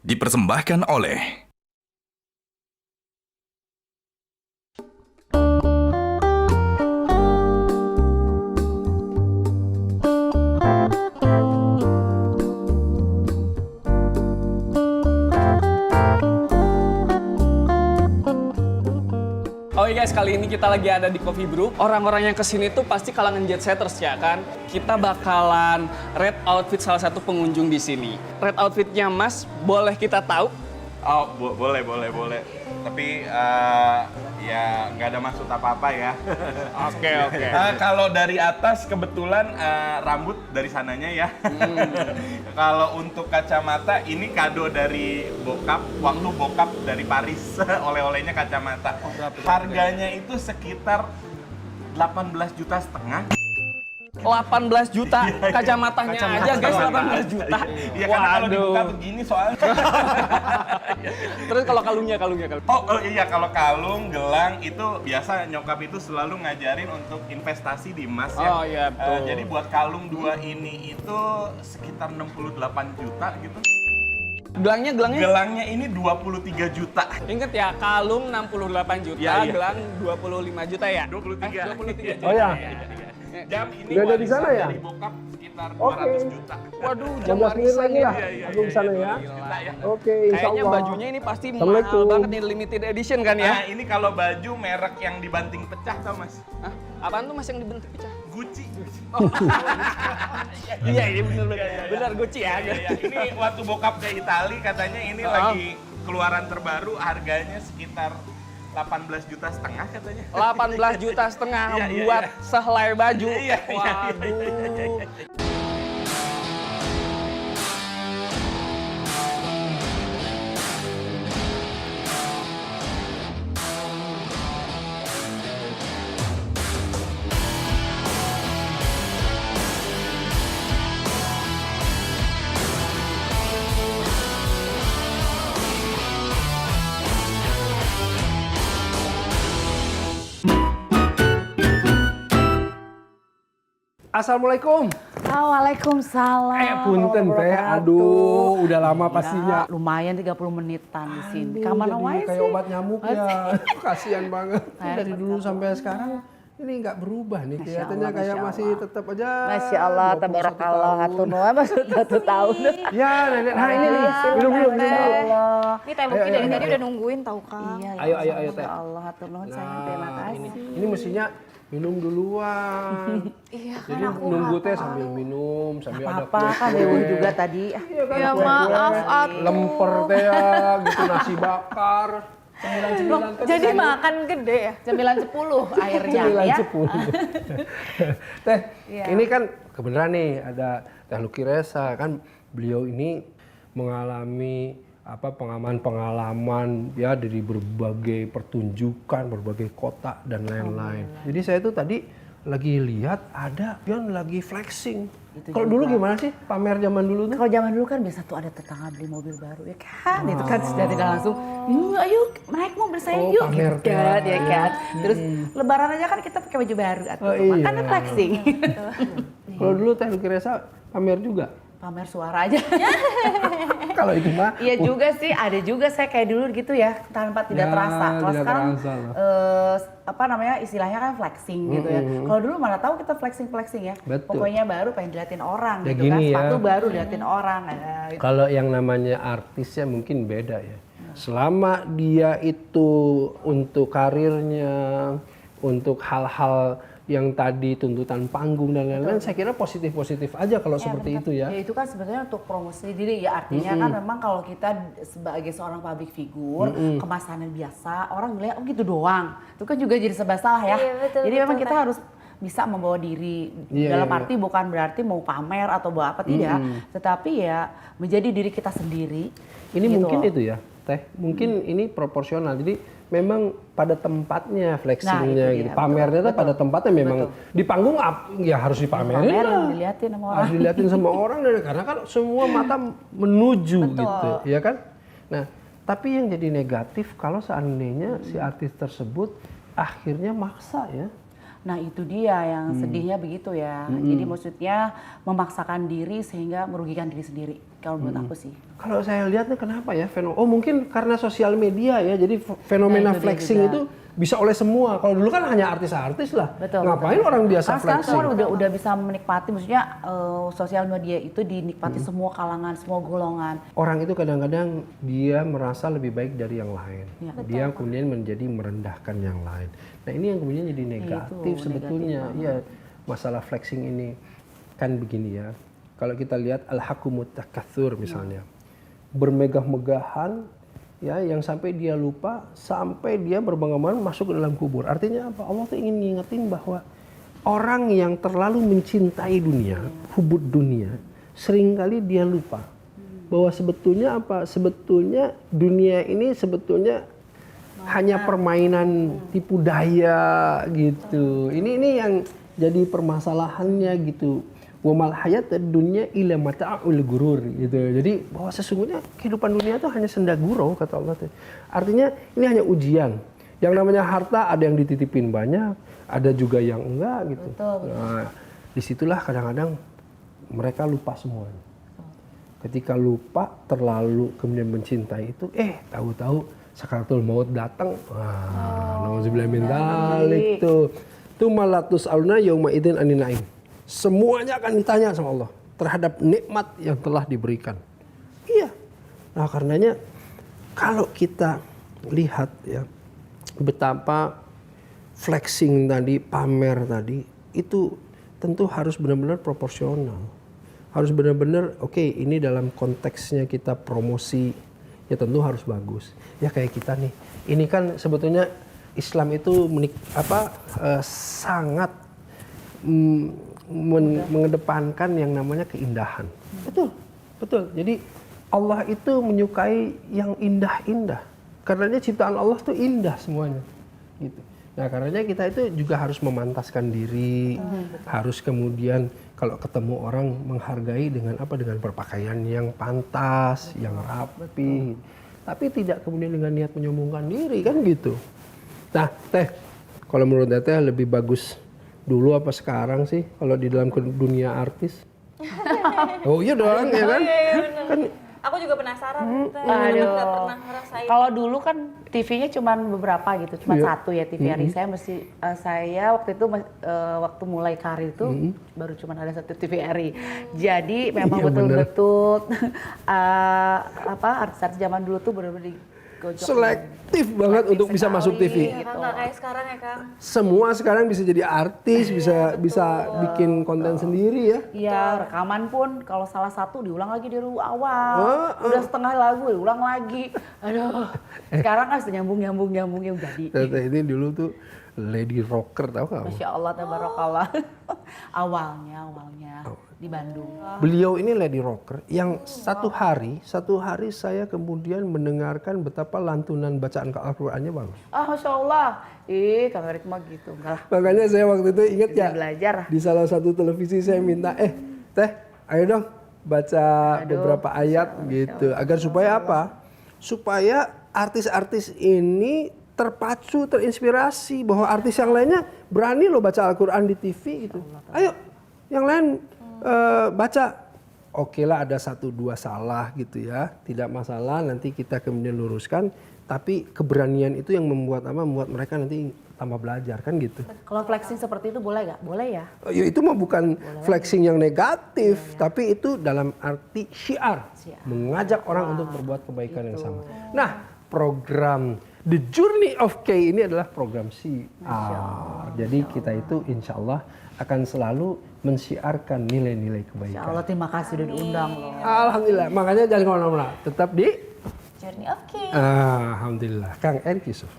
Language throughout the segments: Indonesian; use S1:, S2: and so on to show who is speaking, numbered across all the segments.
S1: dipersembahkan oleh
S2: Oke guys, kali ini kita lagi ada di Coffee Brew. Orang-orang yang kesini tuh pasti kalangan jet setters ya kan. Kita bakalan red outfit salah satu pengunjung di sini. Red outfitnya Mas, boleh kita tahu?
S3: Oh, boleh. Tapi ya nggak ada maksud apa-apa ya.
S2: Oke.
S3: Kalau dari atas kebetulan rambut dari sananya ya. Kalau untuk kacamata ini kado dari bokap, waktu bokap dari Paris. Oleh-olehnya kacamata. Harganya itu sekitar 18,5 juta.
S2: 18 juta kacamatanya aja guys, 18 juta.
S3: Iya karena kalau dibuka begini soalnya.
S2: Terus kalau kalungnya.
S3: Oh iya, kalau kalung, gelang itu biasa nyokap itu selalu ngajarin untuk investasi di emas ya.
S2: Oh iya betul.
S3: Jadi buat kalung dua ini itu sekitar 68 juta gitu.
S2: Gelangnya?
S3: Gelangnya ini 23 juta.
S2: Ingat ya, kalung 68 juta,
S3: Iya.
S2: gelang 25 juta ya?
S3: 23.
S2: 23 juta.
S4: Oh ya.
S3: Jam ini
S4: Udah ada di
S3: warisan
S4: sana ya?
S3: dari bokap sekitar
S4: Oke.
S3: 200 juta.
S2: Waduh, jam
S4: 15 menit
S2: warisan
S4: lagi ya.
S3: Iya,
S4: Aku ke sana ya.
S3: Juta ya.
S4: Oke, insya
S2: Kayaknya
S4: Allah.
S2: bajunya ini pasti mahal
S4: Assalamualaikum.
S2: banget nih, limited edition kan ya?
S3: Nah, ini kalau baju merek yang dibanting pecah tau Mas?
S2: Hah? Apaan tuh Mas yang dibentuk pecah?
S3: Gucci.
S2: Iya, benar Gucci ya.
S3: Iya. Ini waktu bokap ke Itali katanya ini lagi keluaran terbaru, harganya sekitar 18,5 juta katanya.
S2: 18 juta setengah
S3: Iya.
S2: buat sehelai baju.
S3: Iya.
S2: Waduh.
S4: Assalamualaikum.
S5: Waalaikumsalam.
S4: Punten teh. Aduh, udah lama pastinya.
S5: Ya, lumayan 30 menitan di sini. Kamana wae
S4: Kayak
S5: sih?
S4: obat nyamuk ya. Kasihan banget. Dari dulu sampai sekarang ini nggak berubah nih.
S5: Masya
S4: Kelihatannya
S5: Allah,
S4: kayak
S5: Masya
S4: masih
S5: Allah.
S4: tetap aja.
S5: Masya Allah,
S4: 21
S5: tabarakallah,
S4: tahun.
S5: hatu nuah masuk 1 tahun.
S4: Ya, nenek. Nah ini nih. Minum dulu.
S5: Masya Allah.
S6: Ini Teh Luki dari tadi udah nungguin tau Kang.
S5: Iya,
S4: Ayo,
S5: sama-sama,
S4: Teh.
S5: ya Allah, hatu nuhun sayang,
S4: Nah,
S5: terima kasih.
S4: ini mestinya minum duluan.
S6: Iya kan
S4: Jadi
S6: aku
S4: nunggu teh
S6: hafal.
S4: sambil minum, sambil ada
S5: Apa kan
S4: kue-kue.
S5: Dewi juga tadi.
S4: Iya kan,
S6: Ya
S4: kue-kue,
S6: maaf atuh.
S4: lemper teh ya, gitu nasi bakar.
S6: Loh, jadi makan gede ya?
S5: 9.10 airnya ya.
S4: 9.10. Teh,
S5: Iya.
S4: ini kan kebenaran nih ada Teh Luki Resa kan beliau ini mengalami pengalaman ya dari berbagai pertunjukan, berbagai kota dan lain-lain. Jadi saya tuh tadi lagi lihat ada Pion lagi flexing. Kalau dulu gimana sih pamer zaman dulu tuh?
S5: Kalau zaman dulu kan biasa tuh ada tetangga beli mobil baru ya kan, itu kan sudah tidak langsung, ayo naik mobil saya
S4: Oh,
S5: yuk,
S4: pamer
S5: gitu kan,
S4: teh.
S5: ya kan. Terus Lebaran aja kan kita pakai baju baru, atau
S4: Oh, iya.
S5: makanya flexing.
S4: Kalau dulu Teh Luki Resa pamer juga.
S5: Pamer suara aja.
S4: Kalau itu mah
S5: Iya juga sih, ada juga saya kayak dulu gitu ya, tanpa tidak
S4: Ya,
S5: terasa. Kalau
S4: tidak
S5: sekarang
S4: terasa lah.
S5: istilahnya kan flexing gitu ya. Kalau dulu mana tahu kita flexing ya.
S4: Betul.
S5: Pokoknya baru pengen diliatin orang
S4: Ya
S5: gitu
S4: gini
S5: kan.
S4: ya.
S5: Sepatu baru diliatin orang. Nah, gitu.
S4: Kalau yang namanya artisnya mungkin beda ya. Selama dia itu untuk karirnya, untuk hal-hal yang tadi tuntutan panggung dan lain-lain, saya kira positif-positif aja kalau seperti itu ya.
S5: Ya itu kan sebenarnya untuk promosi diri ya, artinya kan memang kalau kita sebagai seorang public figure kemasannya biasa, orang ngeliat oh gitu doang. Itu kan juga jadi serba salah ya.
S6: Iya, betul,
S5: Jadi
S6: betul,
S5: memang kita
S6: Teh.
S5: harus bisa membawa diri
S4: Iya,
S5: dalam
S4: iya,
S5: arti bukan berarti mau pamer atau bawa apa tidak, tetapi ya menjadi diri kita sendiri.
S4: Ini
S5: gitu
S4: mungkin
S5: loh.
S4: itu ya, Teh. Mungkin ini proporsional. Jadi memang pada tempatnya flexingnya
S5: Nah, itu
S4: gitu.
S5: dia,
S4: Pamernya tuh
S5: betul.
S4: pada tempatnya memang di panggung ya harus dipamerin lah.
S5: Diliatin sama orang.
S4: Harus dilihatin sama orang karena kan semua mata menuju gitu, ya kan? Nah, tapi yang jadi negatif kalau seandainya si artis tersebut akhirnya maksa ya.
S5: Nah itu dia yang sedihnya begitu ya. Jadi maksudnya memaksakan diri sehingga merugikan diri sendiri. kalau menurut aku sih.
S4: Kalau saya lihat nih kenapa ya mungkin karena sosial media ya, jadi fenomena
S5: Nah, itu dia
S4: flexing
S5: juga.
S4: itu bisa oleh semua. Kalau dulu kan hanya artis-artis lah.
S5: Betul.
S4: Ngapain orang biasa
S5: Karena sekarang
S4: flexing?
S5: semua udah bisa menikmati, maksudnya sosial media itu dinikmati semua kalangan, semua golongan.
S4: Orang itu kadang-kadang dia merasa lebih baik dari yang lain.
S5: Ya.
S4: Dia kemudian menjadi merendahkan yang lain. Nah ini yang kemudian jadi negatif
S5: itu,
S4: sebetulnya.
S5: negatif
S4: Iya, masalah flexing ini kan begini ya. Kalau kita lihat al-hakumut takatsur misalnya, bermegah-megahan, ya yang sampai dia lupa, sampai dia berbangga-bangga masuk ke dalam kubur. Artinya apa? Allah tuh ingin ngingetin bahwa orang yang terlalu mencintai dunia, hubud dunia, seringkali dia lupa bahwa sebetulnya apa? Sebetulnya dunia ini sebetulnya hanya permainan tipu daya gitu. Ini yang jadi permasalahannya gitu. Wa mal hayatad dunya illa mata'ul gurur gitu. Jadi bahwa sesungguhnya kehidupan dunia itu hanya senda gurau kata Allah. Artinya ini hanya ujian. Yang namanya harta ada yang dititipin banyak, ada juga yang enggak gitu.
S5: Betul.
S4: Nah, disitulah kadang-kadang mereka lupa semuanya. Ketika lupa terlalu kemudian mencintai itu, tahu-tahu sakaratul maut datang. Wah, nauzubillah min dzalik tuh. Tumalatus aluna yauma idzin anin naim. Semuanya akan ditanya sama Allah terhadap nikmat yang telah diberikan. Iya. Nah, karenanya kalau kita lihat ya betapa flexing tadi, pamer tadi itu tentu harus benar-benar proporsional. Harus benar-benar ini dalam konteksnya kita promosi ya tentu harus bagus. Ya kayak kita nih. Ini kan sebetulnya Islam itu sangat mengedepankan yang namanya keindahan. Betul. Jadi Allah itu menyukai yang indah-indah. Karenanya ciptaan Allah tuh indah semuanya. Gitu. Nah, karenanya kita itu juga harus memantaskan diri, harus kemudian kalau ketemu orang menghargai dengan dengan berpakaian yang pantas, yang rapi. Tapi tidak kemudian dengan niat menyombongkan diri kan gitu. Nah, Teh, kalau menurut Teh lebih bagus dulu apa sekarang sih kalau di dalam dunia artis? Oh iya dong, ya kan? Kan
S6: Aku juga penasaran. Teh.
S5: Aduh.
S6: Nggak pernah ngerasain.
S5: Kalau dulu kan TV-nya cuma beberapa gitu, cuma
S4: Iya.
S5: satu ya TVRI. Saya waktu itu waktu mulai karir itu baru cuma ada satu TVRI. Jadi memang
S4: Iya,
S5: betul-betul artis-artis zaman dulu tuh benar-benar digojok.
S4: selektif banget untuk bisa masuk TV.
S6: Iya kan, nggak kayak sekarang ya Kang.
S4: Semua sekarang bisa jadi artis, bisa bikin konten sendiri ya.
S5: Iya, rekaman pun kalau salah satu diulang lagi dari awal. Udah setengah lagu diulang lagi. Aduh. Sekarang kan nyambung yang jadi.
S4: Tete ini dulu tuh lady rocker, tahu nggak?
S5: Masya Allah, tabarakallah. awalnya di Bandung.
S4: Beliau ini lady rocker yang satu hari saya kemudian mendengarkan betapa lantunan bacaan Al-Qur'annya bagus.
S5: Masya Allah. Kang Erik mah gitu. Enggak lah.
S4: Makanya saya waktu itu ingat
S5: Bisa
S4: ya,
S5: belajar.
S4: di salah satu televisi saya minta, Teh, ayo dong baca beberapa ayat gitu. Agar supaya apa? Supaya artis-artis ini terpacu, terinspirasi bahwa artis yang lainnya berani loh baca Al-Quran di TV gitu. Ayo, yang lain baca. Oke lah ada 1-2 salah gitu ya, tidak masalah, nanti kita kemudian luruskan. Tapi keberanian itu yang membuat mereka nanti tambah belajar kan gitu.
S5: Kalau flexing seperti itu boleh nggak? Boleh ya.
S4: Ya itu mah bukan flexing yang negatif, tapi itu dalam arti syiar, mengajak orang untuk berbuat kebaikan yang sama. Nah, program The Journey of K ini adalah program syiar. Jadi kita itu insya Allah akan selalu mensiarkan nilai-nilai
S5: Insya
S4: kebaikan.
S5: Allah, terima kasih udah diundang loh.
S4: Alhamdulillah, makanya jangan kemana-mana, tetap di
S6: Journey of King.
S4: Alhamdulillah, Kang Erik Yusuf.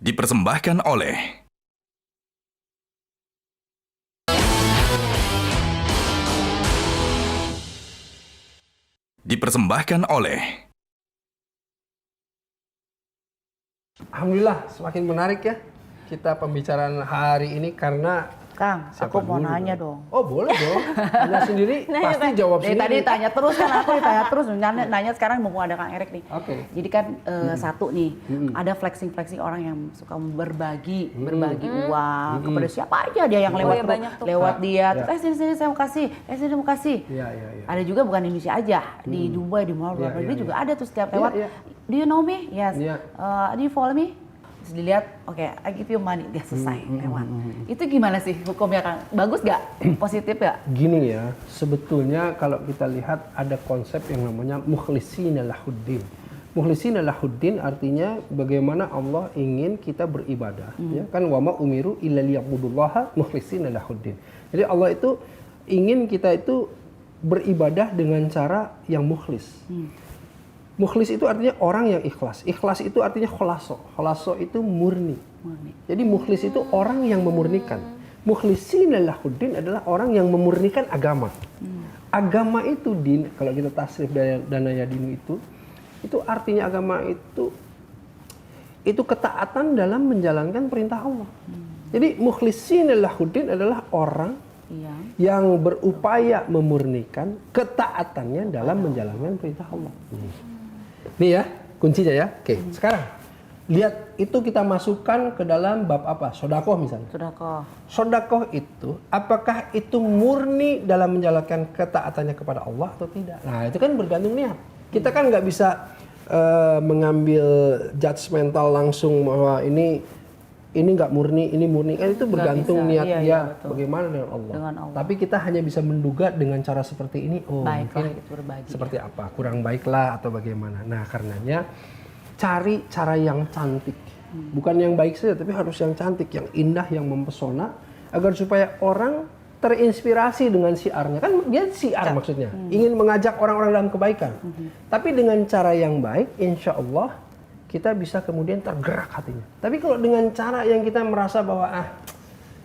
S1: Dipersembahkan oleh
S4: Alhamdulillah, semakin menarik ya kita pembicaraan hari ini karena
S5: Kang,
S4: Siapa
S5: aku mau
S4: dulu
S5: nanya
S4: dong?
S5: dong.
S4: Oh boleh dong. Tanya sendiri pasti jawab
S5: Dari
S4: sendiri.
S5: tadi ditanya terus kan, aku ditanya terus, nanya sekarang mumpung ada Kang Erik nih.
S4: Oke.
S5: Jadi kan satu nih, ada flexing orang yang suka berbagi uang kepada siapa aja dia yang lewat
S6: iya, banyak tuh.
S5: lewat dia.
S4: Ya.
S5: Terus sini saya mau kasih, sini mau kasih.
S4: Iya, iya, iya.
S5: Ada juga bukan Indonesia aja, di Dubai, di luar
S4: Iya,
S5: negeri
S4: iya,
S5: juga
S4: iya.
S5: ada tuh setiap
S4: Iya,
S5: lewat.
S4: iya.
S5: Do you know me? Yes.
S4: Iya.
S5: Do you follow me? Terus dilihat, oke, I give you money, dia selesai lewat. Itu gimana sih hukumnya Kang? Bagus gak? Positif gak?
S4: Gini ya, sebetulnya kalau kita lihat ada konsep yang namanya mukhlisina lahuddin. Mukhlisina lahuddin artinya bagaimana Allah ingin kita beribadah. Ya kan wama umiru illa liya'budullaha mukhlisina lahuddin. Jadi Allah itu ingin kita itu beribadah dengan cara yang mukhlis. Mukhlis itu artinya orang yang ikhlas. Ikhlas itu artinya kholaso. Kholaso itu murni. Jadi mukhlis itu orang yang memurnikan. Mukhlisina lahuddin adalah orang yang memurnikan agama. Agama itu din, kalau kita tasrif danaya dinu itu artinya agama itu ketaatan dalam menjalankan perintah Allah. Jadi mukhlisina lahuddin adalah orang
S5: Iya.
S4: yang berupaya memurnikan ketaatannya dalam menjalankan perintah Allah. Nih ya, kuncinya ya. Oke, sekarang lihat itu kita masukkan ke dalam bab apa? Sodakoh misalnya.
S5: Sudah kok.
S4: Sodakoh itu, apakah itu murni dalam menjalankan ketaatannya kepada Allah atau tidak? Nah, itu kan bergantung niat. Kita kan nggak bisa mengambil judgmental langsung bahwa ini nggak murni, ini murni. Kan itu bergantung
S5: bisa.
S4: niat
S5: Iya,
S4: dia
S5: iya, betul.
S4: bagaimana dengan Allah.
S5: Dengan Allah.
S4: Tapi kita hanya bisa menduga dengan cara seperti ini. Oh,
S5: Baiklah
S4: mungkin
S5: itu berbagi.
S4: seperti apa? Kurang baiklah atau bagaimana? Nah, karenanya cari cara yang cantik. Bukan yang baik saja, tapi harus yang cantik, yang indah, yang mempesona, agar supaya orang terinspirasi dengan siarnya. Kan dia siar maksudnya, ingin mengajak orang-orang dalam kebaikan. Tapi dengan cara yang baik, insya Allah kita bisa kemudian tergerak hatinya. Tapi kalau dengan cara yang kita merasa bahwa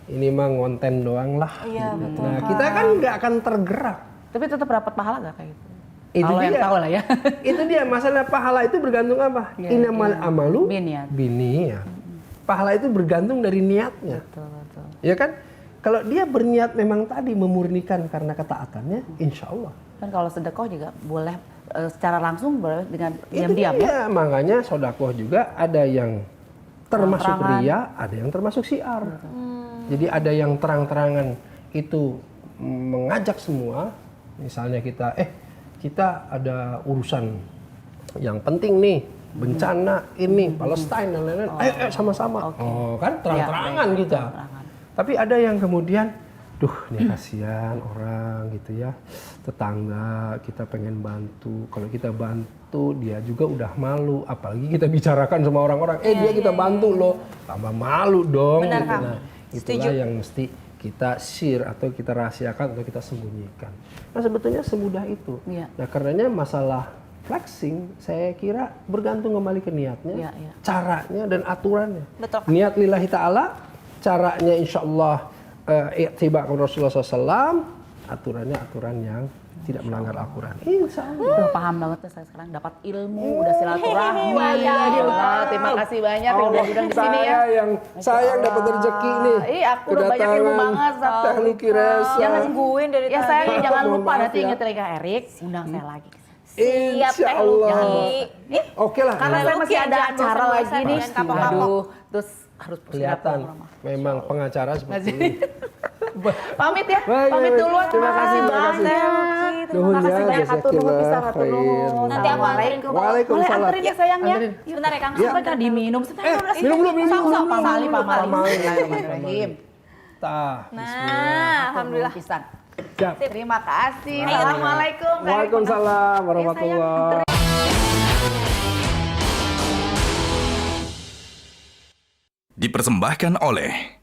S4: ini mah ngonten doang lah,
S6: Iya, betul.
S4: nah kita kan nggak akan tergerak.
S5: Tapi tetap dapat pahala gak kayak gitu?
S4: Itu
S5: Kalau yang
S4: dia.
S5: tahu lah ya.
S4: Itu dia, masalah pahala itu bergantung apa?
S5: Ya,
S4: Innamal amalu
S5: Biniat.
S4: biniyat. Pahala itu bergantung dari niatnya.
S5: Betul, betul.
S4: Ya kan? Kalau dia berniat memang tadi memurnikan karena ketaatannya, insya Allah.
S5: Kan kalau sedekah juga boleh secara langsung, boleh dengan
S4: Itu
S5: diam-diam ya.
S4: dia, makanya sodakoh juga ada yang termasuk
S5: Terang-terangan.
S4: ria, ada yang termasuk siar. Jadi ada yang terang-terangan itu mengajak semua. Misalnya kita ada urusan yang penting nih, bencana ini, Palestina dan lain-lain. Ayo sama-sama.
S5: Oke.
S4: Oh kan terang-terangan
S5: baik,
S4: kita.
S5: terang-terangan.
S4: Tapi ada yang kemudian, ini kasihan orang gitu ya, tetangga kita pengen bantu. Kalau kita bantu dia juga udah malu, apalagi kita bicarakan sama orang-orang, dia kita bantu loh, tambah malu dong.
S6: Benar,
S4: gitu.
S6: Kang.
S4: Nah, itulah
S6: Setuju.
S4: yang mesti kita share atau kita rahasiakan atau kita sembunyikan. Nah sebetulnya semudah itu.
S5: Iya.
S4: Nah karenanya masalah flexing, saya kira bergantung kembali ke niatnya,
S5: Iya, iya.
S4: caranya dan aturannya.
S6: Betul.
S4: Niat lillahi ta'ala, caranya insya Allah i'tiba Rasulullah SAW, aturannya aturan yang tidak melanggar Al-Quran. Insya Allah.
S5: Udah paham banget tuh saya sekarang dapat ilmu, udah silaturahmi. Terima kasih banyak yang udah bilang di sini ya.
S4: Saya yang dapat rezeki nih.
S5: Iya, aku udah banyak ilmu
S4: Kedatangan
S5: banget.
S4: Teknik Resa.
S6: Jangan nungguin dari
S5: Ya
S6: tadi.
S5: saya jangan
S4: Mohon
S5: lupa
S4: maaf
S5: nanti
S4: ya.
S5: inget lagi Kak Erik, undang saya lagi.
S6: Siap,
S4: Insya
S6: Teh
S4: Allah.
S6: Luki.
S4: Oke lah.
S5: Karena saya
S6: Luki
S5: masih ada
S6: jangan
S5: acara
S6: bosan-bosan
S5: lagi nih.
S6: dengan kapok-kapok.
S5: Aduh, terus harus
S4: Kelihatan memang pengacara seperti ini.
S5: Pamit ya,
S4: Baik,
S5: pamit
S4: baik.
S5: duluan.
S4: Terima kasih, terima kasih.
S5: banyak.
S4: Nuhun
S5: Terima kasih
S4: ya,
S5: banyak. Hatur nuhun
S4: jazakillah
S5: pisan, hatur nuhun.
S4: khair.
S6: Nanti aku anterin ke bawah.
S4: Waalaikumsalam.
S5: Boleh anterin ya sayangnya.
S4: Anterin.
S6: Sebentar ya Kang.
S5: Sampai kan diminum.
S4: Minum dulu, minum dulu.
S5: Pamali, pamali.
S4: Pamali. Tah.
S6: Nah, alhamdulillah.
S5: Pisan.
S4: Siap.
S5: Terima kasih. Assalamualaikum.
S4: Waalaikumsalam warahmatullahi.
S1: Dipersembahkan oleh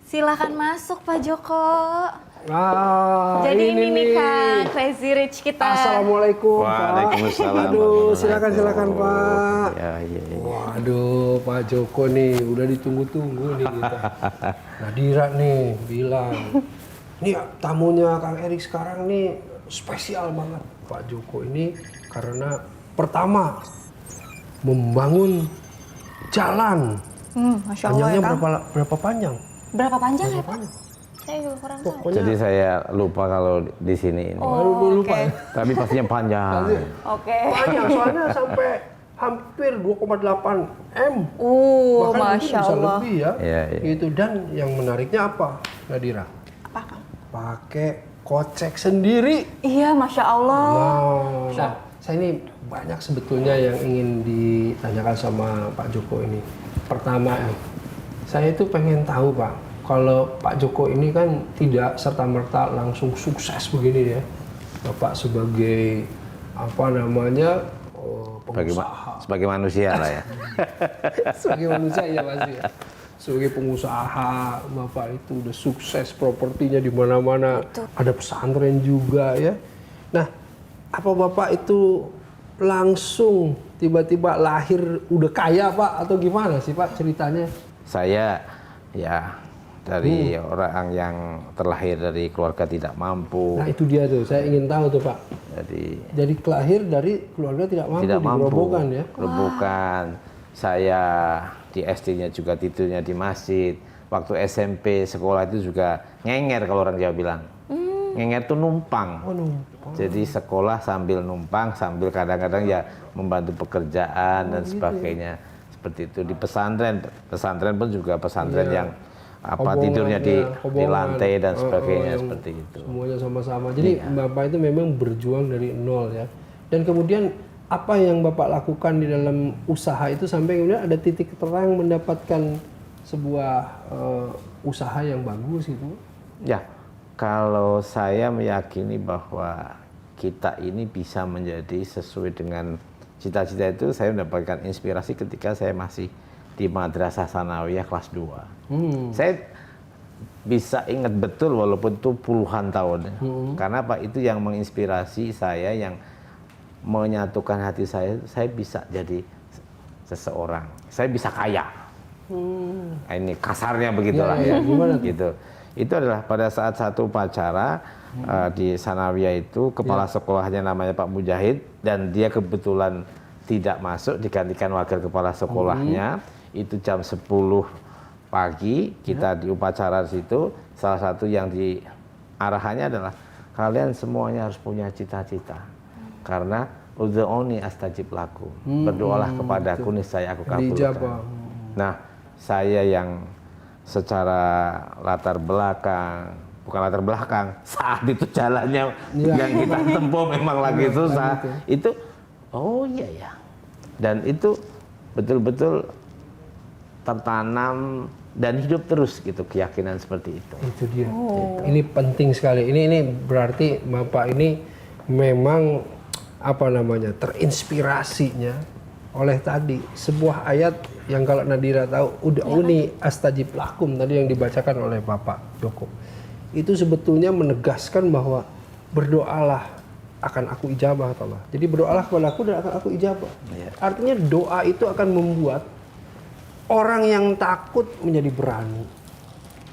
S6: Silakan masuk Pak Joko.
S4: ini
S6: Jadi ini nih Kang, Crazy Rich kita.
S4: Assalamualaikum Pak.
S7: Waalaikumsalam.
S4: Aduh, silakan Pak.
S7: Ya, iya.
S4: Waduh, Pak Joko nih udah ditunggu-tunggu nih kita. Nadira nih bilang, nih tamunya Kang Erik sekarang nih spesial banget. Pak Joko ini karena pertama membangun jalan.
S6: Masya Allah
S4: Panjangnya
S6: ya Kang.
S4: berapa panjang?
S6: Berapa panjang ya Pak? Saya juga kurang tahu.
S4: Pokoknya
S1: Jadi saya lupa kalau di sini ini.
S4: aduh, lupa ya.
S1: Tapi pastinya panjang.
S6: Oke.
S4: Panjang soalnya sampai hampir 2,8 M. Bahkan mungkin
S6: Masya
S4: bisa
S6: Allah.
S4: lebih ya.
S1: Iya, iya.
S4: Itu, dan yang menariknya apa, Nadira?
S6: Apa Kang?
S4: Pakai kocek sendiri.
S6: Iya, Masya Allah.
S4: Nah, saya ini banyak sebetulnya yang ingin ditanyakan sama Pak Joko ini. Pertama nih, saya itu pengen tahu Pak, kalau Pak Joko ini kan tidak serta-merta langsung sukses begini ya. Bapak sebagai apa namanya pengusaha.
S1: Sebagai manusia lah ya.
S4: Sebagai manusia ya pasti ya. Sebagai pengusaha, Bapak itu udah sukses, propertinya di mana-mana. Ada pesantren juga ya. Nah, apa Bapak itu langsung tiba-tiba lahir udah kaya Pak atau gimana sih Pak ceritanya?
S1: Saya ya dari orang yang terlahir dari keluarga tidak mampu.
S4: Nah itu dia tuh, saya ingin tahu tuh Pak. Jadi lahir dari keluarga tidak mampu,
S1: Tidak
S4: di
S1: mampu.
S4: Gerobokan ya.
S1: Gerobokan. Saya di SD-nya juga tidurnya di masjid. Waktu SMP sekolah itu juga ngenger kalau orang Jawa bilang. Ngenger tuh numpang.
S4: Oh, numpang.
S1: Jadi sekolah sambil numpang, sambil kadang-kadang ya membantu pekerjaan dan sebagainya. Seperti itu di pesantren. Pesantren pun juga pesantren yang apa tidurnya di lantai dan sebagainya seperti itu.
S4: Semuanya sama-sama. Jadi Bapak itu memang berjuang dari nol ya. Dan kemudian apa yang Bapak lakukan di dalam usaha itu sampai kemudian ada titik terang mendapatkan sebuah usaha yang bagus gitu?
S1: Ya, kalau saya meyakini bahwa kita ini bisa menjadi sesuai dengan cita-cita itu, saya mendapatkan inspirasi ketika saya masih di Madrasah Sanawiyah kelas 2. Saya bisa ingat betul walaupun itu puluhan tahun. Karena Pak itu yang menginspirasi saya, yang menyatukan hati saya bisa jadi seseorang. Saya bisa kaya. Ini kasarnya begitulah ya. Gitu. Itu adalah pada saat satu upacara di Sanawiyah itu kepala sekolahnya namanya Pak Mujahid dan dia kebetulan tidak masuk, digantikan wakil kepala sekolahnya. Itu jam 10 pagi kita di upacara situ, salah satu yang diarahannya adalah kalian semuanya harus punya cita-cita. Karena udhu'uni astajib lakum. Berdoalah kepadaku niscaya aku kabulkan. Nah, saya yang secara latar belakang, bukan latar belakang, saat itu jalannya yang kita tempuh memang lagi susah. Itu oh iya ya. Dan itu betul-betul tertanam dan hidup terus gitu keyakinan seperti itu.
S4: Itu dia. Ini penting sekali. Ini berarti Bapak ini memang apa namanya terinspirasinya oleh tadi sebuah ayat yang kalau Nadira tahu ud'uni astajib lakum tadi yang dibacakan oleh Bapak Joko. Itu sebetulnya menegaskan bahwa berdoalah akan aku ijabah Allah. Jadi berdoalah kepada aku dan akan aku ijabah. Artinya doa itu akan membuat orang yang takut menjadi berani.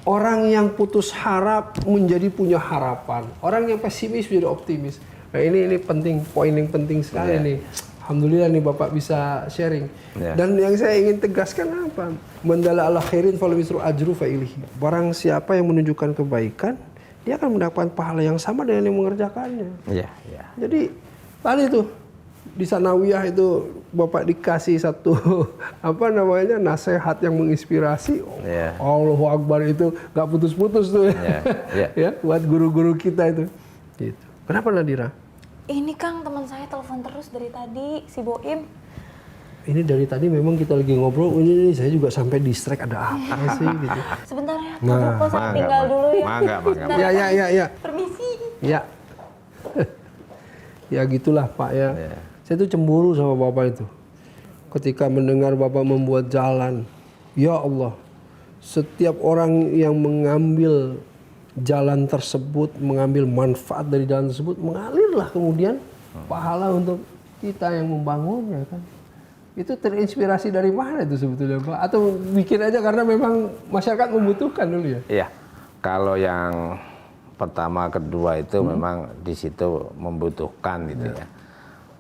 S4: Orang yang putus harap menjadi punya harapan. Orang yang pesimis menjadi optimis. Nah ini penting, poin yang penting sekali nih. Alhamdulillah nih Bapak bisa sharing. Dan yang saya ingin tegaskan apa? Mandala ala khairin falahu ajru fa'ilihi. Barang siapa yang menunjukkan kebaikan, dia akan mendapatkan pahala yang sama dengan yang mengerjakannya. Jadi tadi tuh di Sanawiyah itu Bapak dikasih satu apa namanya nasihat yang menginspirasi. Allahu Akbar itu nggak putus-putus tuh ya buat guru-guru kita itu. Gitu. Kenapa Nadira?
S6: Ini Kang, teman saya telepon terus dari tadi, si Boim.
S4: Ini dari tadi memang kita lagi ngobrol, ini saya juga sampai distract ada apa sih gitu.
S6: Sebentar ya, Kak, saya tinggal dulu ya.
S1: Mangga.
S4: Ya.
S6: Permisi.
S4: Ya. Ya gitulah Pak ya. Saya tuh cemburu sama Bapak itu. Ketika mendengar Bapak membuat jalan, ya Allah, setiap orang yang mengambil jalan tersebut, mengambil manfaat dari jalan tersebut, mengalirlah kemudian pahala untuk kita yang membangunnya kan. Itu terinspirasi dari mana itu sebetulnya Pak? Atau bikin aja karena memang masyarakat membutuhkan dulu ya?
S1: Iya, kalau yang pertama, kedua itu memang di situ membutuhkan gitu ya.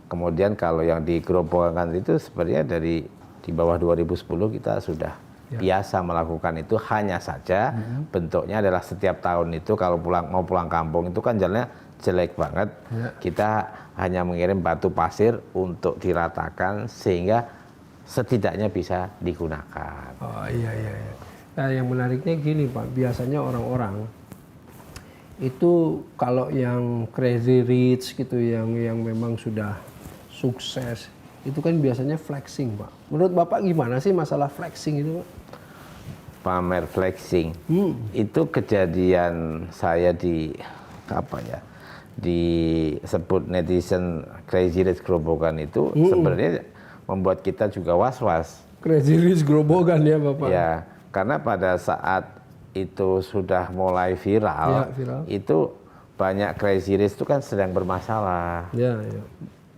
S1: Kemudian kalau yang digerobokkan itu sebenarnya dari di bawah 2010 kita sudah biasa melakukan itu, hanya saja bentuknya adalah setiap tahun itu kalau mau pulang kampung itu kan jalannya jelek banget. Kita hanya mengirim batu pasir untuk diratakan sehingga setidaknya bisa digunakan.
S4: Oh iya. Nah, yang menariknya gini Pak, biasanya orang-orang itu kalau yang crazy rich gitu, yang memang sudah sukses, itu kan biasanya flexing Pak. Menurut Bapak gimana sih masalah flexing itu Pak?
S1: Pamer flexing itu kejadian saya disebut netizen crazy rich grobogan itu sebenarnya membuat kita juga was-was.
S4: Crazy rich grobogan ya Bapak?
S1: Ya, karena pada saat itu sudah mulai viral, itu banyak crazy rich itu kan sedang bermasalah.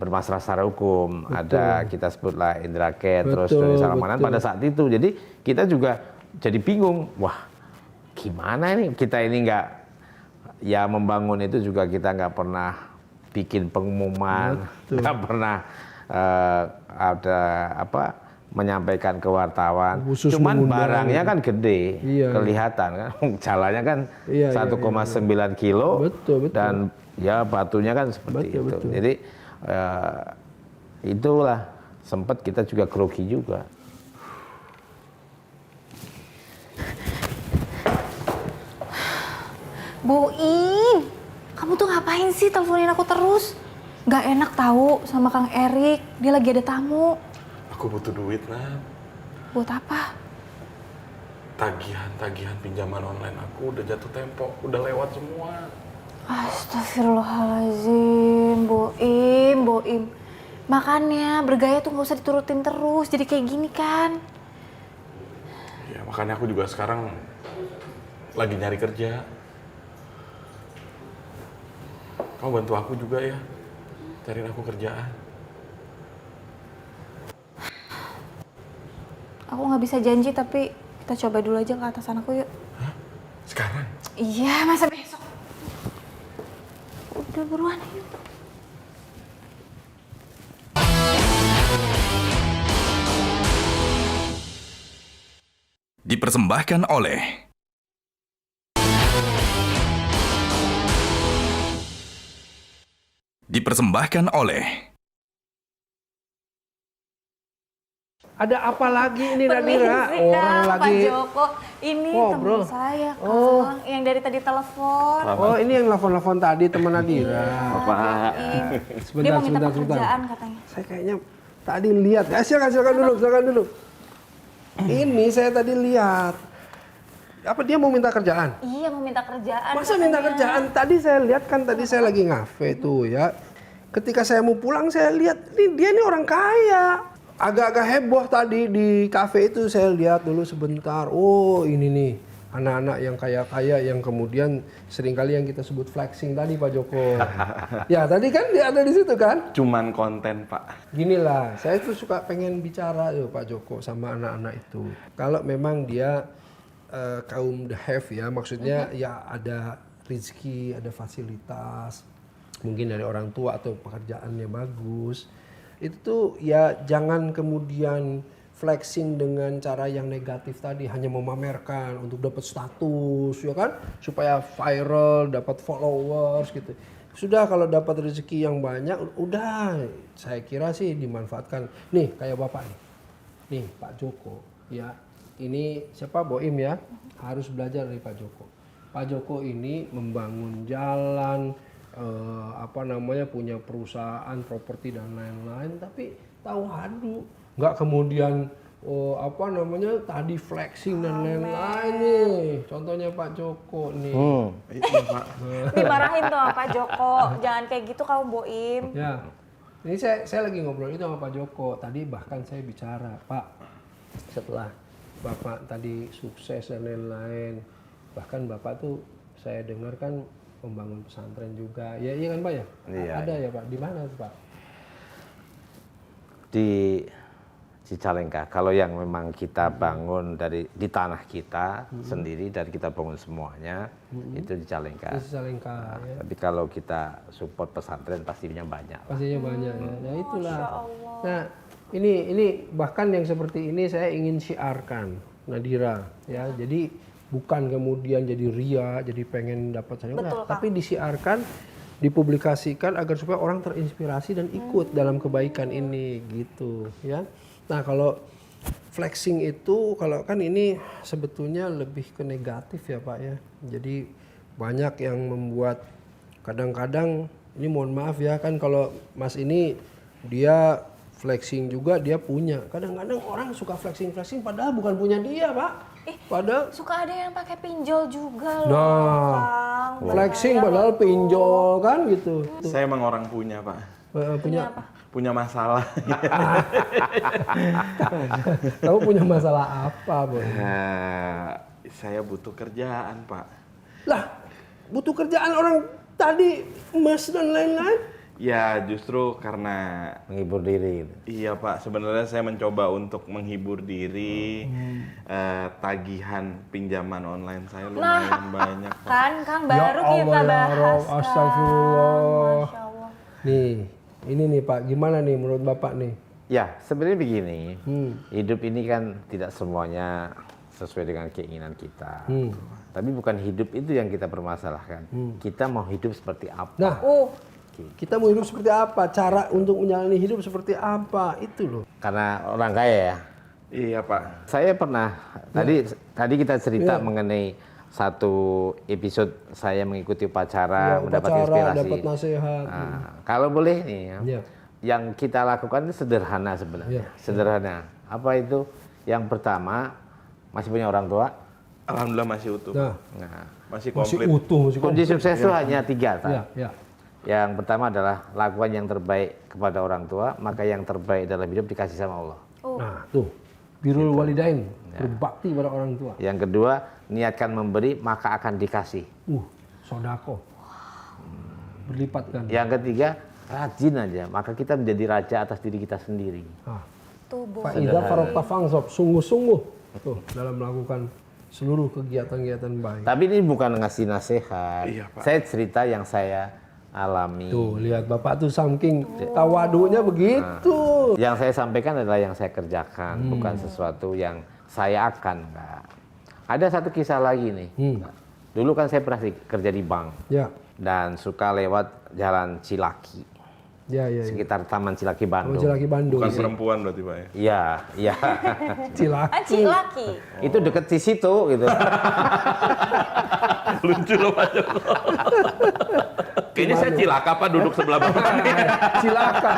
S1: Bermasalah secara hukum. Ada kita sebutlah Indra Kent, terus Doni Salmanan pada saat itu. Jadi kita juga jadi bingung, wah gimana ini, kita ini nggak, ya membangun itu juga kita nggak pernah bikin pengumuman, nggak pernah ada menyampaikan ke wartawan. Cuman barangnya kan gede, kelihatan kan, jalannya kan 1,9 kilo, dan ya batunya kan seperti itu. Jadi itulah sempat kita juga grogi juga.
S6: Boim, kamu tuh ngapain sih teleponin aku terus? Gak enak tahu sama Kang Erik, dia lagi ada tamu.
S3: Aku butuh duit, Nat.
S6: Buat apa?
S3: Tagihan pinjaman online aku udah jatuh tempo, udah lewat semua.
S6: Astagfirullahaladzim, Boim. Makanya bergaya tuh gak usah diturutin terus, jadi kayak gini kan.
S3: Ya makanya aku juga sekarang lagi nyari kerja. Kamu bantu aku juga ya, cariin aku kerjaan.
S6: Aku nggak bisa janji, tapi kita coba dulu aja ke atasan aku yuk.
S3: Hah? Sekarang?
S6: Iya, masa besok? Udah buruan yuk.
S7: Dipersembahkan oleh
S4: Ada apa lagi ini Nadira?
S6: Permisi,
S4: Orang
S6: Kang,
S4: lagi
S6: Pak Joko. Ini teman saya, Kang, yang dari tadi telepon.
S4: Oh, ini yang telepon tadi teman Nadira.
S1: Pak.
S6: Dia mau minta pekerjaan katanya.
S4: Saya kayaknya tadi lihat. Silakan dulu. Ini saya tadi lihat. Apa dia mau minta kerjaan?
S6: Iya, mau minta kerjaan.
S4: Masa minta kerjaan? Tadi saya lihat kan, tadi saya lagi ngafe tuh ya. Ketika saya mau pulang saya lihat, dia ini orang kaya. Agak-agak heboh tadi di kafe itu, saya lihat dulu sebentar. Oh ini nih anak-anak yang kaya-kaya yang kemudian seringkali yang kita sebut flexing tadi Pak Joko. Ya tadi kan dia ada di situ kan?
S3: Cuman konten Pak.
S4: Ginilah, saya tuh suka pengen bicara tuh Pak Joko sama anak-anak itu. Kalau memang dia kaum the have ya, maksudnya ya ada rezeki, ada fasilitas, mungkin dari orang tua atau pekerjaannya bagus. Itu tuh ya jangan kemudian flexing dengan cara yang negatif tadi, hanya memamerkan untuk dapat status ya kan, supaya viral, dapat followers gitu. Sudah kalau dapat rezeki yang banyak, udah saya kira sih dimanfaatkan. Nih kayak Bapak nih Pak Joko ya, ini siapa Boim ya, harus belajar dari Pak Joko. Pak Joko ini membangun jalan, punya perusahaan, properti dan lain-lain, tapi tahu hadu, nggak kemudian tadi flexing dan lain-lain nih. Contohnya Pak Joko nih.
S3: Iya Pak.
S6: Dimarahin tuh sama Pak Joko. Jangan kayak gitu kamu, Boim.
S4: Ya, ini saya lagi ngobrol itu sama Pak Joko. Tadi bahkan saya bicara, Pak, setelah Bapak tadi sukses dan lain-lain, bahkan Bapak tuh saya dengar kan membangun pesantren juga. Ya iya kan Pak ya?
S1: Iya.
S4: Ada ya Pak. Di mana tuh Pak?
S1: Di Cicalengka. Kalau yang memang kita bangun di tanah kita sendiri, dan kita bangun semuanya, itu di Cicalengka.
S4: Di Cicalengka ya.
S1: Tapi kalau kita support pesantren pastinya banyak.
S4: Pastinya banyak ya. Ya itulah. Nah, Ini bahkan yang seperti ini saya ingin syiarkan, Nadira, ya. Jadi bukan kemudian jadi ria, jadi pengen dapat saya,
S6: Betul, Kang.
S4: tapi disiarkan, dipublikasikan agar supaya orang terinspirasi dan ikut dalam kebaikan ini, gitu, ya. Nah, kalau flexing itu, kalau kan ini sebetulnya lebih ke negatif ya Pak ya. Jadi banyak yang membuat kadang-kadang, ini mohon maaf ya, kan kalau Mas ini dia flexing juga, dia punya. Kadang-kadang orang suka flexing padahal bukan punya dia Pak. Padahal
S6: Suka ada yang pakai pinjol juga loh,
S4: nah,
S6: Kang.
S4: flexing padahal pinjol kan gitu.
S3: Saya emang orang punya, Pak.
S4: Punya
S3: Punya masalah.
S4: Kamu punya masalah apa, Boy?
S3: Saya butuh kerjaan, Pak.
S4: Lah, butuh kerjaan orang tadi emas dan lain-lain.
S3: Ya, justru karena
S1: Menghibur diri gitu.
S3: iya, Pak. Sebenarnya saya mencoba untuk menghibur diri. Tagihan pinjaman online saya lumayan banyak, Pak.
S6: Kan, Kang, baru kita bahas, Kang.
S4: Astagfirullah.
S6: Masya Allah.
S4: Nih, ini nih Pak, gimana nih menurut Bapak nih?
S1: Ya, sebenarnya begini.
S4: Hmm.
S1: Hidup ini kan tidak semuanya sesuai dengan keinginan kita. Tapi bukan hidup itu yang kita permasalahkan. Kita mau hidup seperti apa?
S4: Nah, kita mau hidup seperti apa? Cara untuk menjalani hidup seperti apa? Itu loh.
S1: Karena orang kaya ya.
S3: Iya, Pak.
S1: Saya pernah tadi kita cerita mengenai satu episode saya mengikuti upacara, mendapat inspirasi.
S4: Dapat nasihat.
S1: Nah, kalau boleh nih ya,
S4: Iya.
S1: yang kita lakukan itu sederhana sebenarnya.
S4: Iya.
S1: Sederhana. Apa itu? Yang pertama, masih punya orang tua.
S3: Alhamdulillah masih utuh.
S4: Nah,
S1: Nah,
S3: Masih
S4: masih
S3: komplit.
S4: utuh, masih
S1: kunci sukses itu hanya 3.
S4: Iya, iya.
S1: Yang pertama adalah lakukan yang terbaik kepada orang tua, maka yang terbaik dalam hidup dikasih sama Allah.
S4: Nah, tuh. Birrul walidain, berbakti pada orang tua.
S1: Yang kedua, niatkan memberi, maka akan dikasih.
S4: Sodako. Berlipat kan.
S1: Yang ketiga, rajin aja, maka kita menjadi raja atas diri kita sendiri.
S6: Tuh, Bu.
S4: Pak Ida Farokta Fangsop, sungguh-sungguh tuh dalam melakukan seluruh kegiatan-kegiatan baik.
S1: Tapi ini bukan ngasih nasihat.
S3: Iya, Pak.
S1: Saya cerita yang saya alami.
S4: Tuh, lihat Bapak tuh saking tawadunya begitu.
S1: Yang saya sampaikan adalah yang saya kerjakan, bukan sesuatu yang saya akan. Enggak. Ada satu kisah lagi nih. Dulu kan saya pernah kerja di bank
S4: Ya,
S1: dan suka lewat jalan Cilaki,
S4: ya.
S1: sekitar Taman Cilaki Bandung.
S4: Cilaki Bandung.
S3: Bukan perempuan berarti, Pak ya.
S1: Iya, iya.
S4: Cilaki.
S6: Laki.
S1: Itu deket di situ gitu.
S3: Lucu loh, Pak Joko. Kayaknya saya cilaka, Pak, duduk sebelah Bapak.
S4: Cilaka.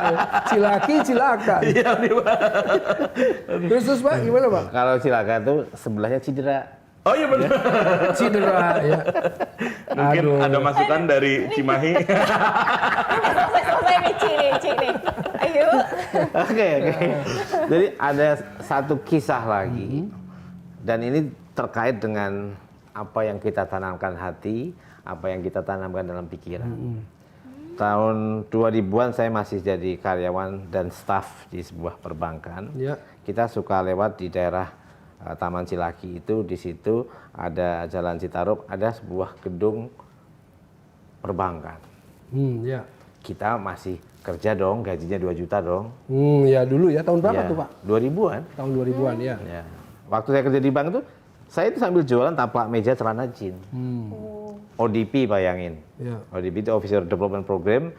S4: Cilaki, cilaka.
S3: Iya nih, Pak.
S4: Terus Pak, gimana Pak?
S1: Kalau Cilaka tuh sebelahnya Cidera.
S3: Oh iya benar.
S4: Cedera ya.
S3: Mungkin
S4: Aduh.
S3: ada masukan dari Cimahi.
S6: Selesai nih, Cini. Ayo.
S1: Oke. Jadi ada satu kisah lagi, dan ini terkait dengan apa yang kita tanamkan hati, apa yang kita tanamkan dalam pikiran. Tahun 2000-an saya masih jadi karyawan dan staf di sebuah perbankan.
S4: Ya.
S1: Kita suka lewat di daerah Taman Cilaki itu, di situ ada Jalan Citarup, ada sebuah gedung perbankan.
S4: Ya.
S1: Kita masih kerja dong, gajinya 2 juta dong.
S4: Ya dulu ya, tahun berapa
S1: Ya,
S4: tuh Pak?
S1: 2000-an.
S4: Tahun 2000-an ya.
S1: Ya. Waktu saya kerja di bank tuh, saya itu sambil jualan taplak meja celana jeans. ODP bayangin.
S4: Ya.
S1: ODP itu Officer Development Program.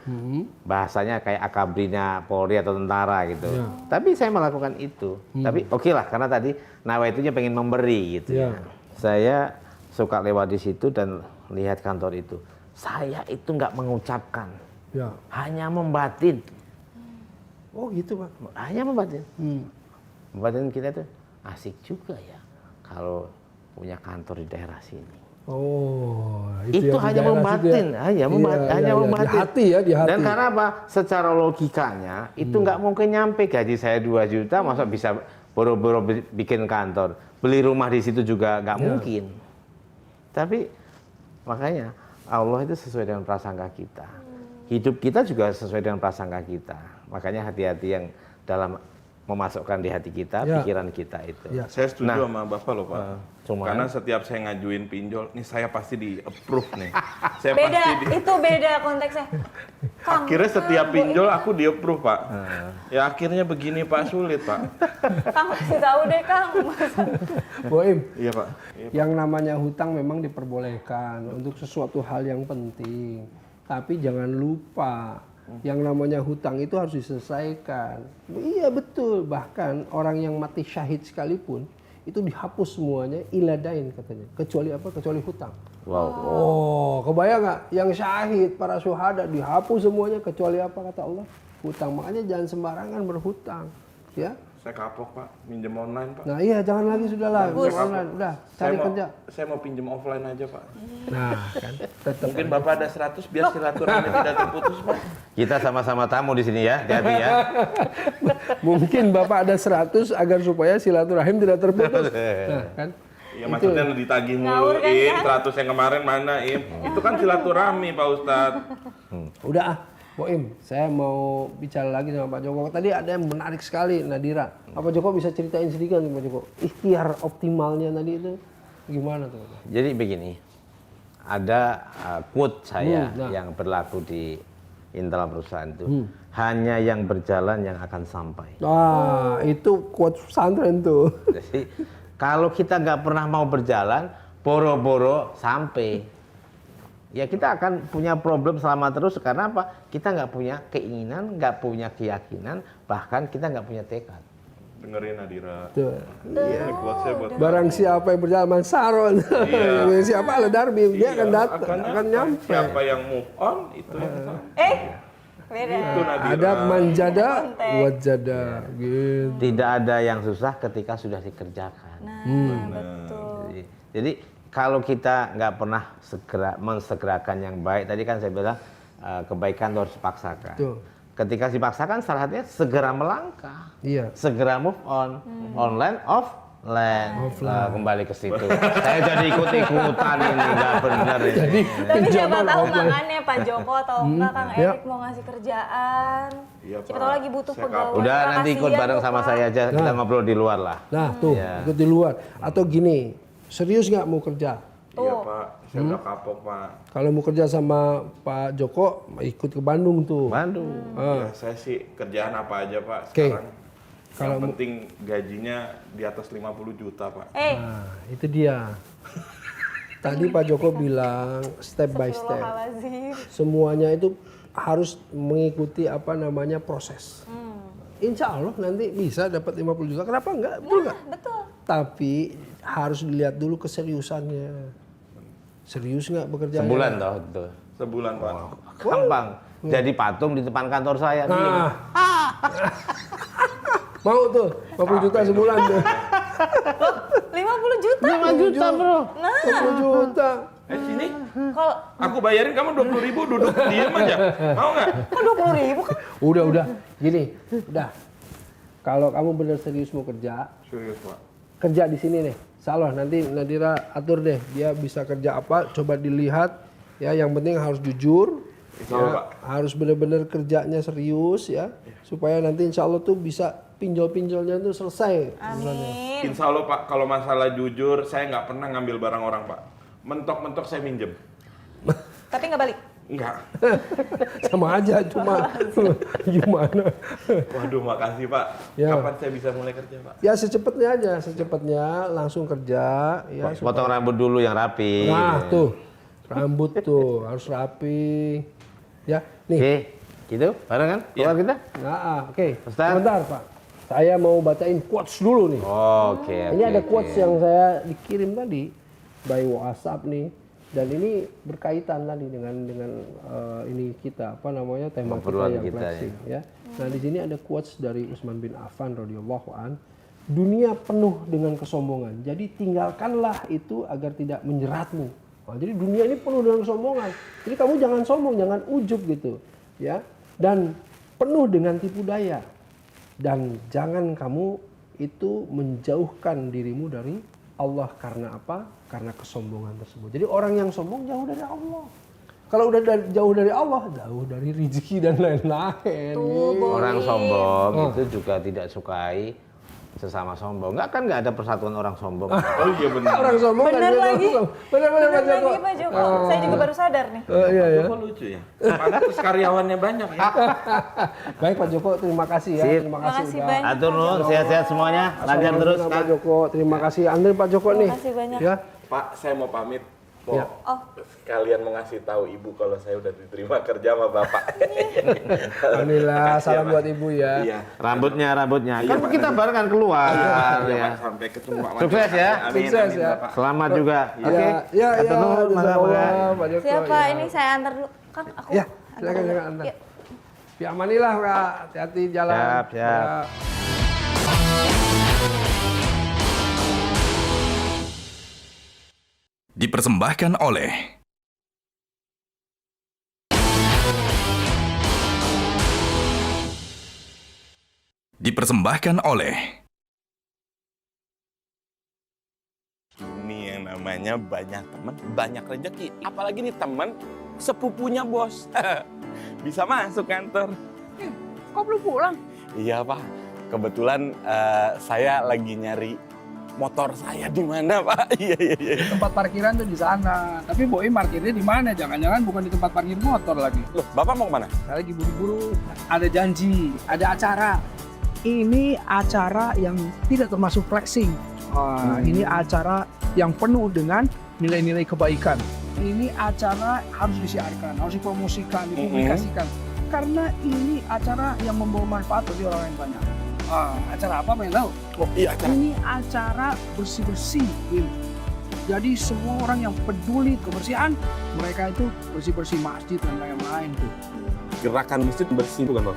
S1: Bahasanya kayak akabrinya Polri atau tentara gitu.
S4: Ya.
S1: Tapi saya melakukan itu. Tapi oke lah, karena tadi nawaitunya pengen memberi gitu.
S4: Ya.
S1: Saya suka lewat di situ dan lihat kantor itu. Saya itu nggak mengucapkan,
S4: Ya.
S1: hanya membatin.
S4: Oh gitu Pak.
S1: Hanya membatin. Membatin kita tuh asik juga ya kalau punya kantor di daerah sini.
S4: Oh,
S1: Itu
S4: ya, di
S1: hanya
S4: daerah
S1: membatin,
S4: situ ya.
S1: hanya
S4: Iya,
S1: membatin.
S4: Di hati ya, di hati.
S1: Dan karena apa? Secara logikanya itu nggak mungkin nyampe gaji saya 2 juta, masa bisa boro-boro bikin kantor, beli rumah di situ juga nggak mungkin. Tapi makanya Allah itu sesuai dengan prasangka kita. Hidup kita juga sesuai dengan prasangka kita. Makanya hati-hati yang dalam memasukkan di hati kita,
S4: Ya.
S1: pikiran kita itu.
S4: Ya.
S3: Saya setuju sama Bapak loh, Pak.
S1: cuman-
S3: Karena setiap saya ngajuin pinjol, nih saya pasti di-approve nih. Saya
S6: Beda,
S3: pasti
S6: itu beda konteksnya.
S3: Akhirnya setiap pinjol aku di-approve, Pak. Ya akhirnya begini, Pak, sulit, Pak.
S6: Kang kasih tahu deh Kang.
S4: Boim,
S3: Iya, Pak.
S4: yang namanya hutang memang diperbolehkan untuk sesuatu hal yang penting. Tapi jangan lupa, yang namanya hutang itu harus diselesaikan. Iya betul, bahkan orang yang mati syahid sekalipun, itu dihapus semuanya, iladain katanya. Kecuali apa? Kecuali hutang.
S1: Wow.
S4: Oh, kebayang nggak? Yang syahid, para syuhada dihapus semuanya, kecuali apa kata Allah? Hutang. Makanya jangan sembarangan berhutang. Ya.
S3: Saya kapok, Pak. Minjem online, Pak.
S4: Nah iya, jangan lagi sudah lah. Online. Udah, cari kerja.
S3: Saya mau pinjem offline aja, Pak.
S4: Nah, kan. Tetap.
S3: Mungkin Bapak ada 100 biar silaturahmi tidak terputus, Pak.
S1: Kita sama-sama tamu di sini ya, hati-hati ya.
S4: Mungkin Bapak ada 100 agar supaya silaturahim tidak terputus. Nah, kan?
S3: Iya, maksudnya ditagih mulu, Im. 100 yang kemarin mana, Im? Itu kan silaturahmi, Pak Ustadz.
S4: Udah ah, Boim, saya mau bicara lagi sama Pak Joko. Tadi ada yang menarik sekali, Nadira. Pak Joko bisa ceritain sedikit Pak Joko? Ikhtiar optimalnya tadi itu gimana tuh?
S1: Jadi begini, ada quote saya
S4: Nah.
S1: yang berlaku di internal perusahaan itu, hanya yang berjalan yang akan sampai.
S4: Wah, itu quote pesantren tuh.
S1: Jadi kalau kita nggak pernah mau berjalan, boro-boro sampai. Ya kita akan punya problem selama terus karena apa? Kita nggak punya keinginan, nggak punya keyakinan, bahkan kita nggak punya tekad.
S3: Dengerin Nadira.
S4: Tuh.
S3: Ini quotes-nya buat
S4: Barang siapa yang berjalan Mansaron,
S3: Iya.
S4: siapa ada Darbi, dia akan datang, akan nyampe.
S3: Siapa yang move on, itu yang sampai.
S6: Beda.
S3: Itu Nadira.
S4: Ada manjada, wajada, gitu.
S1: Tidak ada yang susah ketika sudah dikerjakan.
S6: Betul.
S1: Jadi kalau kita nggak pernah mensegerakan yang baik, tadi kan saya bilang kebaikan itu harus dipaksakan.
S4: Tuh.
S1: Ketika dipaksakan, salah satunya segera melangkah,
S4: Iya.
S1: segera move on, online, offline. Nah, kembali ke situ. Saya jadi ikut-ikutan ini nggak benar ini.
S4: Jadi
S6: Tapi siapa
S4: pinjaman
S6: tahu
S4: offline.
S6: mangannya Pak Joko atau enggak Kang
S4: Ya.
S6: Erik mau ngasih kerjaan.
S3: Iya,
S6: Siapa
S3: Pak.
S6: tahu lagi butuh
S3: Saya
S6: pegawai.
S1: Udah
S6: Kasihan
S1: nanti ikut
S6: tuh,
S1: bareng sama
S6: Pak.
S1: saya aja, kita ngobrol di luar lah.
S4: Nah tuh,
S1: Iya.
S4: ikut di luar. Atau gini, serius nggak mau kerja?
S3: Iya, Pak. Saya udah kapok, Pak.
S4: Kalau mau kerja sama Pak Joko, ikut ke Bandung tuh.
S1: Bandung.
S3: Ya, saya sih kerjaan apa aja, Pak.
S4: Oke.
S3: Sekarang yang penting gajinya di atas 50 juta, Pak.
S4: Nah, itu dia. Tadi Pak Joko bilang step by step.
S6: Astagfirullahaladzim.
S4: Semuanya itu harus mengikuti apa namanya proses. Insya Allah nanti bisa dapat 50 juta. Kenapa enggak? Betul nggak?
S6: Betul.
S4: Tapi harus dilihat dulu keseriusannya. Serius nggak bekerja?
S1: Sebulan toh itu.
S3: Sebulan, Pak.
S1: Gampang. Jadi patung di depan kantor saya.
S4: Nah. Mau tuh 50 juta sebulan tuh.
S6: 50 juta.
S1: 5 juta bro.
S4: 50 juta.
S3: Sini.
S6: Kalau
S3: Aku bayarin kamu 20.000 duduk diem aja. Mau nggak?
S6: kok 20.000 kan?
S4: Udah. Gini, udah. Kalau kamu benar serius mau kerja,
S3: Serius, Pak.
S4: kerja di sini nih. Salah nanti Nadira atur deh. Dia bisa kerja apa? Coba dilihat. Ya, yang penting harus jujur.
S3: Insya Allah,
S4: Ya,
S3: Pak.
S4: harus benar-benar kerjanya serius ya. Supaya nanti insya Allah tuh bisa pinjol-pinjolnya tuh selesai.
S6: Amin.
S3: Insya Allah, Pak, kalau masalah jujur, saya nggak pernah ngambil barang orang, Pak. Mentok-mentok saya minjem.
S6: Tapi nggak balik.
S3: Enggak.
S4: Sama aja, cuma gimana?
S3: Waduh, makasih, Pak.
S4: Ya.
S3: Kapan saya bisa mulai kerja, Pak?
S4: Ya secepatnya aja, secepatnya langsung kerja. Ya,
S1: Potong rambut dulu yang rapi.
S4: nah tuh, rambut tuh harus rapi. Ya, nih.
S1: Oke, gitu, bareng kan? Keluar kita?
S4: Nah, oke.
S1: Ustaz.
S4: Sebentar, Pak. Saya mau bacain quotes dulu nih.
S1: Oke.
S4: Ini ada quotes yang saya dikirim tadi by WhatsApp nih. Dan ini berkaitan tadi dengan ini kita apa namanya tema
S1: Obrolan
S4: kita yang
S1: kita,
S4: flexing ya. Nah, di sini ada quotes dari Utsman bin Affan radhiyallahu an. Dunia penuh dengan kesombongan. Jadi tinggalkanlah itu agar tidak menjeratmu. Nah, jadi dunia ini penuh dengan kesombongan. Jadi kamu jangan sombong, jangan ujub gitu, ya. Dan penuh dengan tipu daya. Dan jangan kamu itu menjauhkan dirimu dari Allah karena apa? Karena kesombongan tersebut. Jadi orang yang sombong jauh dari Allah. Kalau udah jauh dari Allah, jauh dari rezeki dan lain-lain.
S1: Orang sombong itu juga tidak sukai sesama sombong. Nggak ada persatuan orang sombong.
S3: Oh iya benar.
S4: Orang sombong kan
S6: Bener
S4: dia
S6: lagi.
S4: Bener
S6: Bener
S4: Pak Joko.
S6: lagi Pak Joko. Saya juga baru sadar nih.
S4: Iya ya.
S3: Kok lucu ya? Padahal terus karyawannya banyak ya.
S4: Baik Pak Joko, terima kasih ya.
S1: Sip.
S4: Terima
S6: Makasih
S4: kasih udah.
S6: banyak.
S1: Atur nuhun, sehat-sehat semuanya. Lancar terus.
S4: Pak Joko, terima kasih. Andre Pak Joko nih.
S6: Terima kasih banyak.
S4: Ya.
S3: Pak, saya mau pamit. Mau
S4: Ya.
S6: Oh.
S3: sekalian mau ngasih tahu Ibu kalau saya udah diterima kerja sama Bapak.
S4: Alhamdulillah,
S3: Makasih
S4: salam
S3: ya,
S4: buat
S3: Pak.
S4: Ibu ya.
S3: Iya.
S1: Rambutnya.
S3: Iya,
S1: Kan
S3: Pak.
S1: kita bareng kan keluar.
S3: Iya,
S1: ya.
S3: Pak, sampai ketemu Pak.
S1: Sukses ya.
S3: Amin,
S4: Sukses
S3: amin,
S4: ya.
S3: Bapak.
S1: Selamat juga.
S4: Ya,
S1: Oke.
S4: ya,
S1: Atur nuhun,
S4: jazakallah, Pak Joko.
S6: Siapa?
S4: ya.
S6: Ini saya antar dulu. Kang, aku.
S4: Ya,
S6: antar
S4: silakan
S6: dulu.
S4: silakan Anda.
S6: Yuk.
S4: Ya amanilah Kak, hati-hati jalan.
S1: Siap, siap.
S4: Ya.
S7: Dipersembahkan oleh
S3: Ini yang namanya banyak teman, banyak rezeki. Apalagi nih teman sepupunya bos. Bisa masuk kantor.
S8: Kok belum pulang?
S3: Iya Pak, kebetulan saya lagi nyari motor saya di mana Pak? Iya.
S8: Tempat parkiran tuh di sana. Tapi Boim parkirnya di mana? Jangan-jangan bukan di tempat parkir motor lagi.
S3: Loh, Bapak mau kemana?
S8: Saya lagi buru-buru. Ada janji, ada acara. Ini acara yang tidak termasuk flexing. Ini acara yang penuh dengan nilai-nilai kebaikan. Ini acara harus disiarkan, harus dipromosikan, dipublikasikan. Karena ini acara yang membawa manfaat bagi orang yang banyak. Acara apa pengen tahu?
S3: Oh iya acara.
S8: Ini acara bersih-bersih, Wim. Jadi semua orang yang peduli kebersihan, mereka itu bersih-bersih masjid dan lain-lain tuh.
S3: Gerakan masjid bersih bukan Pak?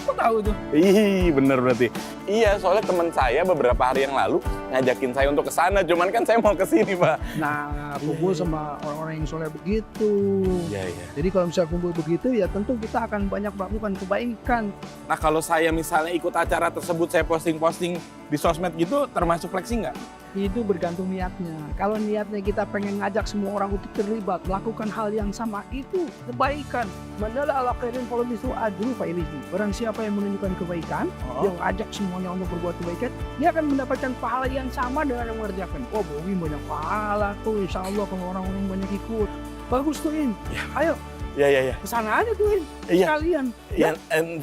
S8: Kok tahu tuh?
S3: Ih, bener berarti. Iya, soalnya teman saya beberapa hari yang lalu ngajakin saya untuk ke sana, cuman kan saya mau ke sini, Pak.
S8: Nah, kumpul sama orang-orang yang soleh begitu.
S3: Iya, iya.
S8: Jadi kalau misalnya kumpul begitu, ya tentu kita akan banyak melakukan kebaikan.
S3: Nah, kalau saya misalnya ikut acara tersebut, saya posting-posting di sosmed gitu, termasuk flexing nggak?
S8: Itu bergantung niatnya. Kalau niatnya kita pengen ngajak semua orang untuk terlibat, melakukan hal yang sama, itu kebaikan. Mandala ala khairin kalau bisu ajru fa'ilihi. Barang siapa yang menunjukkan kebaikan, yang ajak semuanya untuk berbuat kebaikan, dia akan mendapatkan pahala yang sama dengan yang mengerjakan. Oh, Bowi banyak pahala tuh, insya Allah kalau orang-orang banyak ikut. Bagus tuh, In. Ayo,
S3: Iya.
S8: kesana aja tuh, In.
S3: Iya.
S8: Sekalian.
S3: Ya,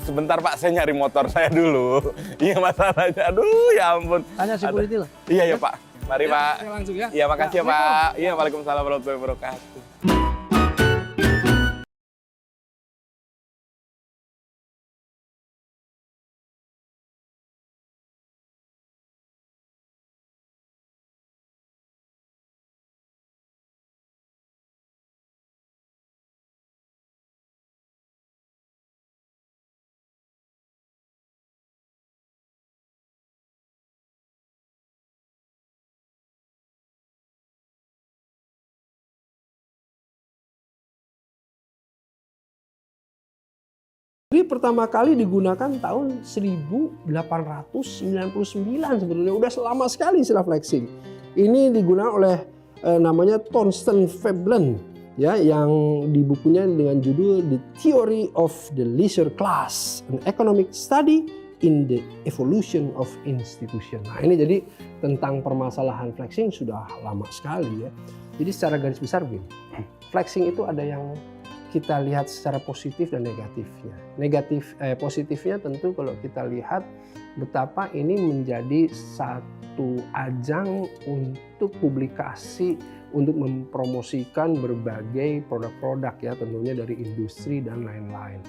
S3: sebentar Pak, saya nyari motor saya dulu. Iya masalahnya, aduh ya ampun.
S8: Tanya security lah.
S3: Iya Pak, mari Pak.
S8: Saya langsung ya.
S3: Iya makasih ya Pak. Iya, waalaikumsalam warahmatullahi wabarakatuh.
S4: Ini pertama kali digunakan tahun 1899 sebetulnya, udah lama sekali istilah flexing. Ini digunakan oleh namanya Thorsten Veblen ya, yang di bukunya dengan judul The Theory of the Leisure Class, an Economic Study in the Evolution of Institution. Nah ini jadi tentang permasalahan flexing sudah lama sekali ya. Jadi secara garis besar begini, flexing itu ada yang kita lihat secara positif dan negatifnya. Positifnya tentu kalau kita lihat betapa ini menjadi satu ajang untuk publikasi, untuk mempromosikan berbagai produk-produk ya, tentunya dari industri dan lain-lain.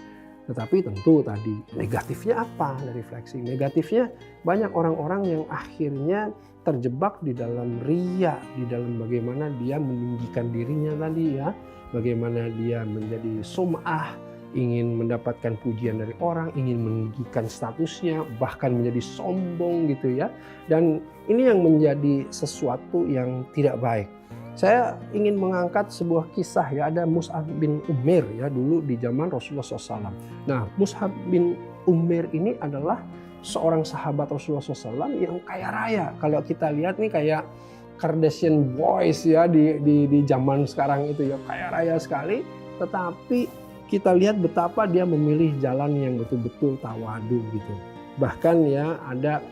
S4: Tetapi tentu tadi negatifnya apa dari flexing? Negatifnya banyak orang-orang yang akhirnya terjebak di dalam riya, di dalam bagaimana dia meninggikan dirinya tadi ya. Bagaimana dia menjadi sum'ah, ingin mendapatkan pujian dari orang, ingin meninggikan statusnya, bahkan menjadi sombong gitu ya. Dan ini yang menjadi sesuatu yang tidak baik. Saya ingin mengangkat sebuah kisah ya, ada Mus'ab bin Umair ya, dulu di zaman Rasulullah SAW. Nah, Mus'ab bin Umair ini adalah seorang sahabat Rasulullah SAW yang kaya raya. Kalau kita lihat nih kayak Kardashian Boys ya di zaman sekarang itu ya, kaya raya sekali, tetapi kita lihat betapa dia memilih jalan yang betul-betul tawadu gitu. Bahkan ya ada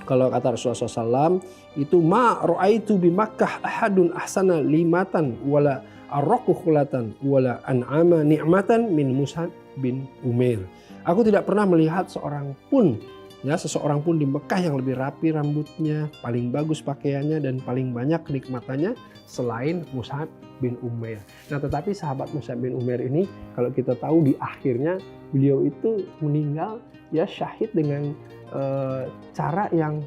S4: Kalau kata Rasulullah SAW itu ma ra'aitu bi Makkah ahadun ahsana limatan wala arraqu khulatan wala an'ama ni'matan min Mus'ab bin Umair. Aku tidak pernah melihat seseorang pun di Mekah yang lebih rapi rambutnya, paling bagus pakaiannya dan paling banyak kenikmatannya selain Mus'ab bin Umair. Nah, tetapi sahabat Mus'ab bin Umair ini kalau kita tahu di akhirnya beliau itu meninggal ya syahid dengan cara yang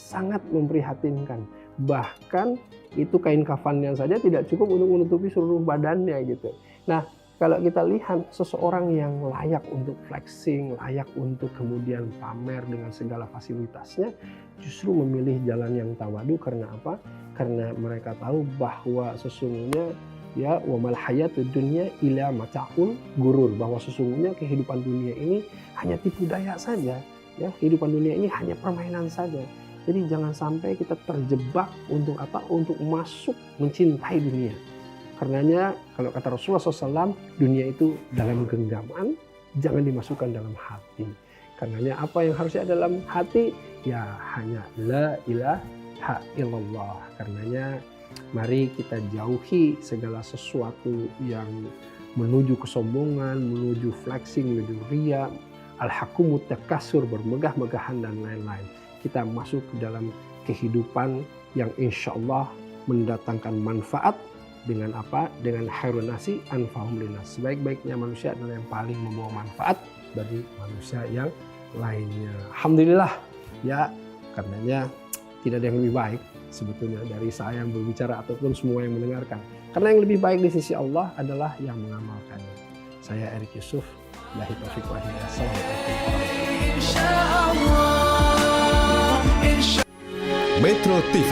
S4: sangat memprihatinkan. Bahkan itu kain kafannya saja tidak cukup untuk menutupi seluruh badannya gitu. Nah, kalau kita lihat seseorang yang layak untuk flexing, layak untuk kemudian pamer dengan segala fasilitasnya, justru memilih jalan yang tawadu karena apa? Karena mereka tahu bahwa sesungguhnya ya wa mal hayatud dunya illa mata'ul gurur, bahwa sesungguhnya kehidupan dunia ini hanya tipu daya saja. Ya, kehidupan dunia ini hanya permainan saja. Jadi jangan sampai kita terjebak untuk apa? Untuk masuk mencintai dunia. Karenanya kalau kata Rasulullah SAW, dunia itu dalam genggaman, jangan dimasukkan dalam hati. Karenanya apa yang harusnya dalam hati? Ya hanya la ilaha illallah. Karenanya mari kita jauhi segala sesuatu yang menuju kesombongan, menuju flexing, menuju riya, al-hakumut takasur, bermegah-megahan dan lain-lain. Kita masuk ke dalam kehidupan yang insya Allah mendatangkan manfaat dengan apa? Dengan khairun nasi anfa'hum linnas. Sebaik-baiknya manusia adalah yang paling membawa manfaat bagi manusia yang lainnya. Alhamdulillah ya, karenanya tidak ada yang lebih baik sebetulnya dari saya yang berbicara ataupun semua yang mendengarkan. Karena yang lebih baik di sisi Allah adalah yang mengamalkannya. Saya Erik Yusuf. Billahi taufiq wal hidayah. Assalamualaikum warahmatullahi wabarakatuh.
S7: Metro TV,